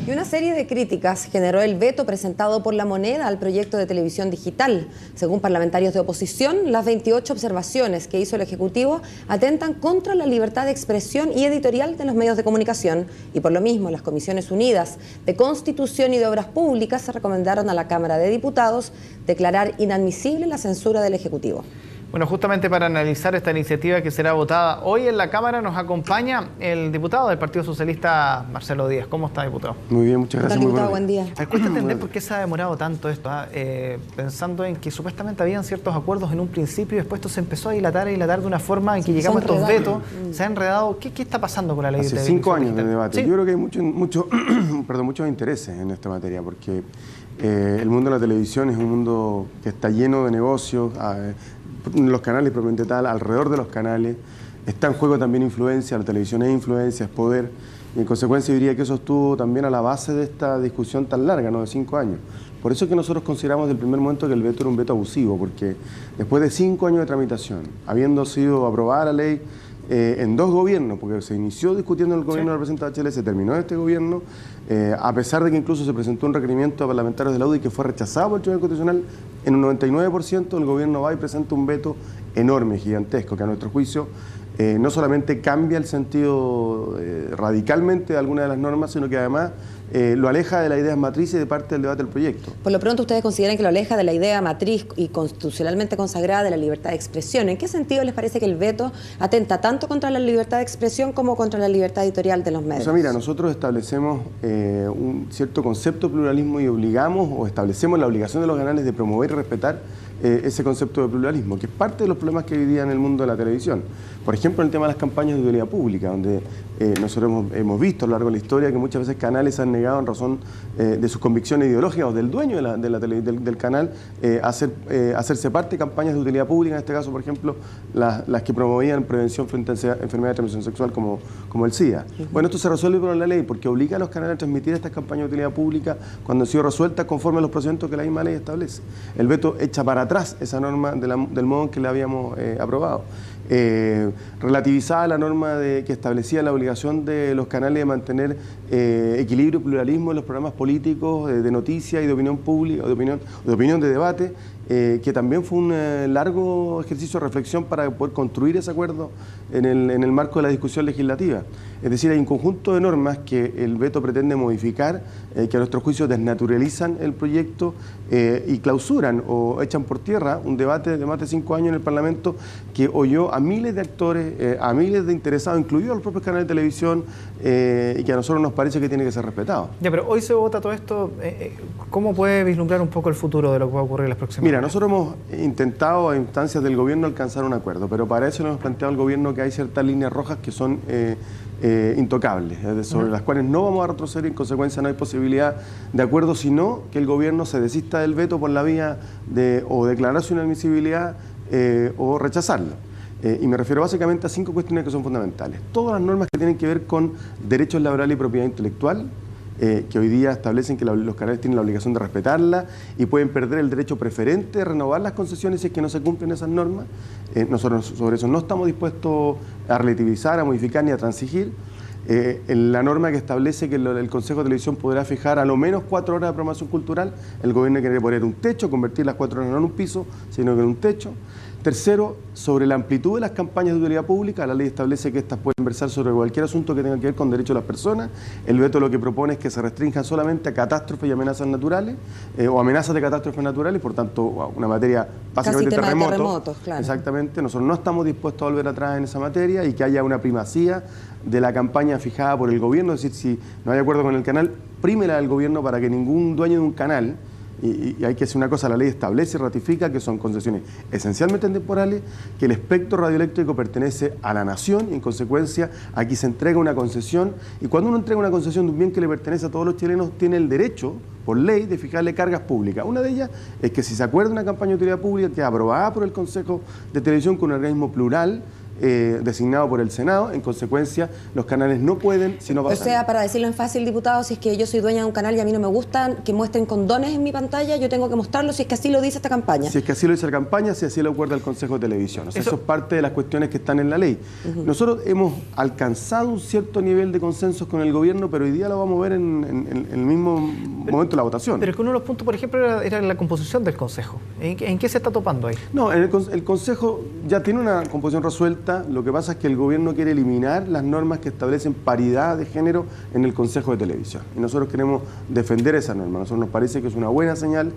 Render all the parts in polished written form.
Y una serie de críticas generó el veto presentado por La Moneda al proyecto de televisión digital. Según parlamentarios de oposición, las 28 observaciones que hizo el Ejecutivo atentan contra la libertad de expresión y editorial de los medios de comunicación. Y por lo mismo, las Comisiones Unidas de Constitución y de Obras Públicas se recomendaron a la Cámara de Diputados declarar inadmisible la censura del Ejecutivo. Bueno, justamente para analizar esta iniciativa que será votada hoy en la Cámara nos acompaña el diputado del Partido Socialista, Marcelo Díaz. ¿Cómo está, diputado? Muy bien, muchas gracias. Diputado, buen día. Me cuesta entender por qué se ha demorado tanto esto, pensando en que supuestamente habían ciertos acuerdos en un principio y después esto se empezó a dilatar de una forma en que llegamos a estos vetos, se ha enredado. ¿Qué está pasando con la ley de televisión? Hace 5 años de debate. ¿Sí? Yo creo que hay muchos intereses en esta materia, porque el mundo de la televisión es un mundo que está lleno de negocios, los canales propiamente tal, alrededor de los canales, está en juego también influencia, la televisión es influencia, es poder, y en consecuencia diría que eso estuvo también a la base de esta discusión tan larga, ¿no?, de 5 años. Por eso es que nosotros consideramos desde el primer momento que el veto era un veto abusivo, porque después de 5 años de tramitación, habiendo sido aprobada la ley en 2 gobiernos, porque se inició discutiendo en el gobierno del presidente Bachelet, se terminó en este gobierno, a pesar de que incluso se presentó un requerimiento a parlamentarios de la UDI que fue rechazado por el Tribunal Constitucional, en un 99% el gobierno va y presenta un veto enorme, gigantesco, que a nuestro juicio no solamente cambia el sentido radicalmente de algunas de las normas, sino que además lo aleja de las ideas matrices y de parte del debate del proyecto. Por lo pronto, ¿ustedes consideran que lo aleja de la idea matriz y constitucionalmente consagrada de la libertad de expresión? ¿En qué sentido les parece que el veto atenta tanto contra la libertad de expresión como contra la libertad editorial de los medios? O sea, mira, nosotros establecemos un cierto concepto de pluralismo y obligamos o establecemos la obligación de los canales de promover y respetar ese concepto de pluralismo, que es parte de los problemas que hoy día en el mundo de la televisión. Por ejemplo, en el tema de las campañas de utilidad pública, donde nosotros hemos visto a lo largo de la historia que muchas veces canales han negado en razón de sus convicciones ideológicas o del dueño del canal hacerse parte de campañas de utilidad pública, en este caso, por ejemplo, las que promovían prevención frente a enfermedades de transmisión sexual como el SIDA. Bueno, esto se resuelve por la ley porque obliga a los canales a transmitir estas campañas de utilidad pública cuando han sido resueltas conforme a los procedimientos que la misma ley establece. El veto echa para atrás esa norma del modo en que la habíamos aprobado. Relativizaba la norma que establecía la obligación de los canales de mantener equilibrio y pluralismo en los programas políticos, de noticias y de opinión pública, de opinión de debate, que también fue un largo ejercicio de reflexión para poder construir ese acuerdo en el marco de la discusión legislativa. Es decir, hay un conjunto de normas que el veto pretende modificar, que a nuestro juicio desnaturalizan el proyecto y clausuran o echan por tierra un debate de más de 5 años en el Parlamento que oyó a miles de actores, a miles de interesados, incluidos los propios canales de televisión, y que a nosotros nos parece que tiene que ser respetado. Ya, pero hoy se vota todo esto. ¿Cómo puede vislumbrar un poco el futuro de lo que va a ocurrir en las próximas? Mira, nosotros hemos intentado a instancias del gobierno alcanzar un acuerdo, pero para eso nos hemos planteado al gobierno que hay ciertas líneas rojas que son intocables, sobre las cuales no vamos a retroceder y en consecuencia no hay posibilidad de acuerdo, sino que el gobierno se desista del veto por la vía de o declarar su inadmisibilidad o rechazarlo. Y me refiero básicamente a 5 cuestiones que son fundamentales. Todas las normas que tienen que ver con derechos laborales y propiedad intelectual, que hoy día establecen que los canales tienen la obligación de respetarla y pueden perder el derecho preferente de renovar las concesiones si es que no se cumplen esas normas. Nosotros sobre eso no estamos dispuestos a relativizar, a modificar ni a transigir. La norma que establece que el Consejo de Televisión podrá fijar a lo menos 4 horas de programación cultural, el gobierno quiere poner un techo, convertir las 4 horas no en un piso, sino que en un techo. Tercero, sobre la amplitud de las campañas de utilidad pública, la ley establece que estas pueden versar sobre cualquier asunto que tenga que ver con derechos de las personas. El veto lo que propone es que se restrinjan solamente a catástrofes y amenazas naturales, o amenazas de catástrofes naturales, por tanto, una materia básicamente terremotos, claro. Exactamente, nosotros no estamos dispuestos a volver atrás en esa materia y que haya una primacía de la campaña fijada por el gobierno, es decir, si no hay acuerdo con el canal, prímela del gobierno para que ningún dueño de un canal, y hay que hacer una cosa, la ley establece y ratifica que son concesiones esencialmente temporales, que el espectro radioeléctrico pertenece a la nación y en consecuencia aquí se entrega una concesión, y cuando uno entrega una concesión de un bien que le pertenece a todos los chilenos, tiene el derecho, por ley, de fijarle cargas públicas. Una de ellas es que si se acuerda una campaña de utilidad pública que es aprobada por el Consejo de Televisión con un organismo plural, designado por el Senado. En consecuencia, los canales no pueden, si no pasan. O sea, para decirlo en fácil, diputado, si es que yo soy dueña de un canal y a mí no me gustan que muestren condones en mi pantalla, yo tengo que mostrarlo si es que así lo dice esta campaña. Si es que así lo dice la campaña, si así lo acuerda el Consejo de Televisión. O sea, eso es parte de las cuestiones que están en la ley. Nosotros hemos alcanzado un cierto nivel de consensos con el gobierno, pero hoy día lo vamos a ver en el mismo momento de la votación. Pero es que uno de los puntos, por ejemplo, era la composición del Consejo. ¿En qué se está topando ahí? No, el Consejo ya tiene una composición resuelta. Lo que pasa es que el gobierno quiere eliminar las normas que establecen paridad de género en el Consejo de Televisión. Y nosotros queremos defender esa norma. A nosotros nos parece que es una buena señal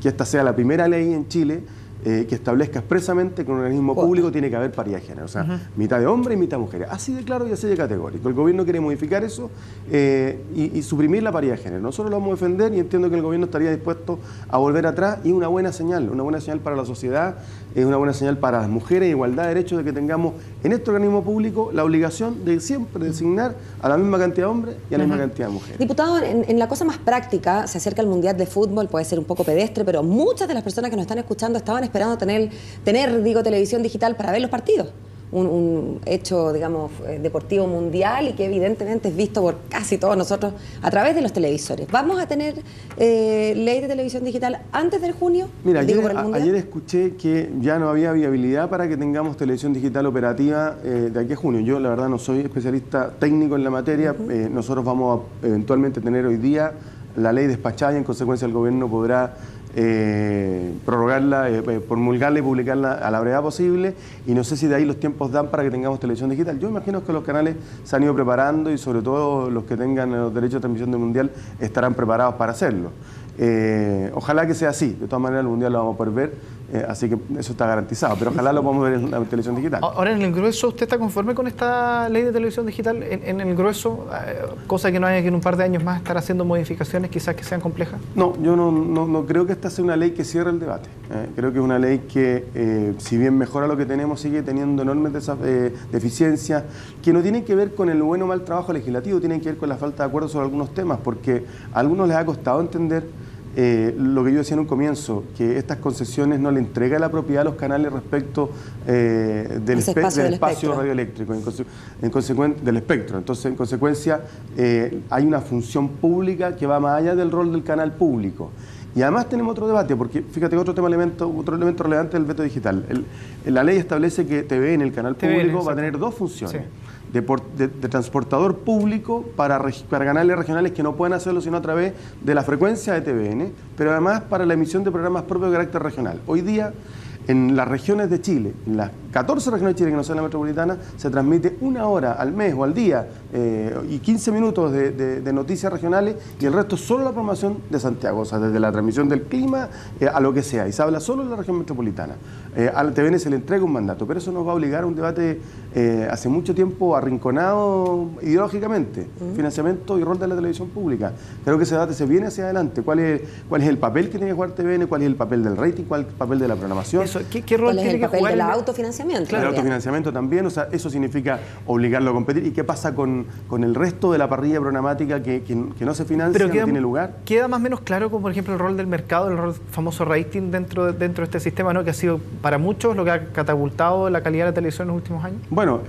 que esta sea la primera ley en Chile que establezca expresamente que en un organismo público tiene que haber paridad de género, o sea, mitad de hombres y mitad de mujeres, así de claro y así de categórico. El gobierno quiere modificar eso y suprimir la paridad de género. Nosotros lo vamos a defender y entiendo que el gobierno estaría dispuesto a volver atrás, y una buena señal para la sociedad, es una buena señal para las mujeres, igualdad de derechos, de que tengamos en este organismo público la obligación de siempre designar a la misma cantidad de hombres y a la misma cantidad de mujeres. Diputado, en la cosa más práctica, se acerca el Mundial de Fútbol, puede ser un poco pedestre, pero muchas de las personas que nos están escuchando estaban esperando tener televisión digital para ver los partidos. Un hecho, digamos, deportivo mundial y que evidentemente es visto por casi todos nosotros a través de los televisores. ¿Vamos a tener ley de televisión digital antes del junio? Mira, ayer escuché que ya no había viabilidad para que tengamos televisión digital operativa de aquí a junio. Yo, la verdad, no soy especialista técnico en la materia. Nosotros vamos a eventualmente tener hoy día la ley despachada y en consecuencia el gobierno podrá prorrogarla, promulgarla y publicarla a la brevedad posible, y no sé si de ahí los tiempos dan para que tengamos televisión digital. Yo imagino que los canales se han ido preparando y sobre todo los que tengan los derechos de transmisión del Mundial estarán preparados para hacerlo. Ojalá que sea así, de todas maneras el Mundial lo vamos a poder ver, así que eso está garantizado, pero ojalá lo podamos ver en la televisión digital. Ahora, en el grueso, ¿usted está conforme con esta ley de televisión digital? En el grueso, cosa que no haya que en un par de años más estar haciendo modificaciones quizás que sean complejas. No, yo no creo que esta sea una ley que cierre el debate. Creo que es una ley que, si bien mejora lo que tenemos, sigue teniendo enormes deficiencias que no tienen que ver con el buen o mal trabajo legislativo, tienen que ver con la falta de acuerdo sobre algunos temas, porque a algunos les ha costado entender lo que yo decía en un comienzo, que estas concesiones no le entrega la propiedad a los canales respecto del espacio radioeléctrico, del espectro. Entonces, en consecuencia, hay una función pública que va más allá del rol del canal público. Y además tenemos otro debate, porque fíjate, otro elemento relevante del veto digital. La ley establece que TVN, el canal público, va a tener dos funciones. Sí. De transportador público para canales regionales que no pueden hacerlo sino a través de la frecuencia de TVN, pero además para la emisión de programas propios de carácter regional. Hoy día, en las regiones de Chile, en las 14 regiones de Chile que no son la metropolitana, se transmite 1 hora al mes o al día y 15 minutos de noticias regionales, y el resto solo la programación de Santiago, o sea, desde la transmisión del clima a lo que sea, y se habla solo en la región metropolitana. Al TVN se le entrega un mandato, pero eso nos va a obligar a un debate hace mucho tiempo arrinconado ideológicamente, financiamiento y rol de la televisión pública. Creo que ese debate se viene hacia adelante. ¿Cuál es el papel que tiene que jugar TVN? ¿Cuál es el papel del rating? ¿Cuál es el papel de la programación? ¿Qué rol tiene que jugar el autofinanciamiento? Claro, el autofinanciamiento también, o sea, eso significa obligarlo a competir. ¿Y qué pasa con el resto de la parrilla programática que no se financia, no tiene lugar? ¿Queda más o menos claro, como por ejemplo el rol del mercado, el rol famoso rating dentro de este sistema, ¿no?, que ha sido para muchos lo que ha catapultado la calidad de la televisión en los últimos años? Bueno,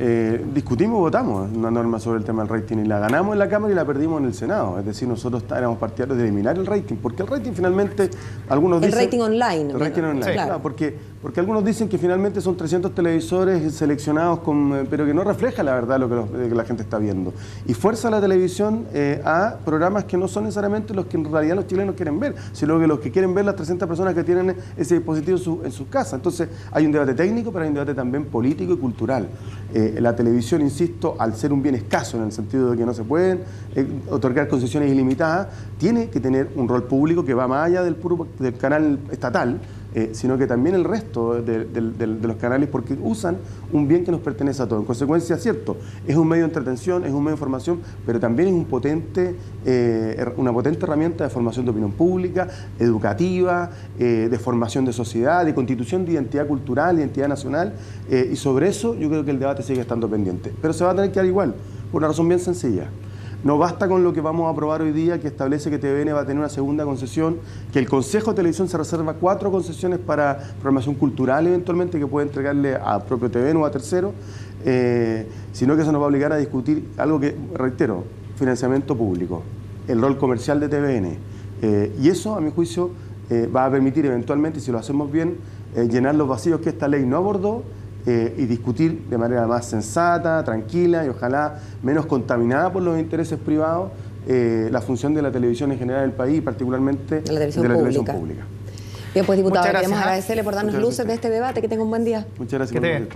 discutimos y votamos una norma sobre el tema del rating, y la ganamos en la Cámara y la perdimos en el Senado. Es decir, nosotros éramos partidarios de eliminar el rating, porque el rating finalmente, algunos dicen... El rating online. El rating online, sí, claro, porque algunos dicen que finalmente son 300 televisores seleccionados, pero que no refleja la verdad lo que la gente está viendo. Y fuerza a la televisión a programas que no son necesariamente los que en realidad los chilenos quieren ver, sino que los que quieren ver las 300 personas que tienen ese dispositivo en sus casas. Entonces hay un debate técnico, pero hay un debate también político y cultural. La televisión, insisto, al ser un bien escaso en el sentido de que no se pueden otorgar concesiones ilimitadas, tiene que tener un rol público que va más allá del canal estatal, sino que también el resto de los canales, porque usan un bien que nos pertenece a todos. En consecuencia, cierto, es un medio de entretención, es un medio de información, pero también es una potente herramienta de formación de opinión pública, educativa, de formación de sociedad, de constitución de identidad cultural, identidad nacional, y sobre eso yo creo que el debate sigue estando pendiente. Pero se va a tener que dar igual, por una razón bien sencilla. No basta con lo que vamos a aprobar hoy día, que establece que TVN va a tener una segunda concesión, que el Consejo de Televisión se reserva 4 concesiones para programación cultural eventualmente, que puede entregarle a propio TVN o a terceros. sino que eso nos va a obligar a discutir algo que, reitero, financiamiento público, el rol comercial de TVN, y eso, a mi juicio, va a permitir eventualmente, si lo hacemos bien, llenar los vacíos que esta ley no abordó y discutir de manera más sensata, tranquila y ojalá menos contaminada por los intereses privados la función de la televisión en general del país y particularmente de la televisión pública. Bien, pues diputado, queremos agradecerle por darnos luces de este debate. Que tenga un buen día. Muchas gracias.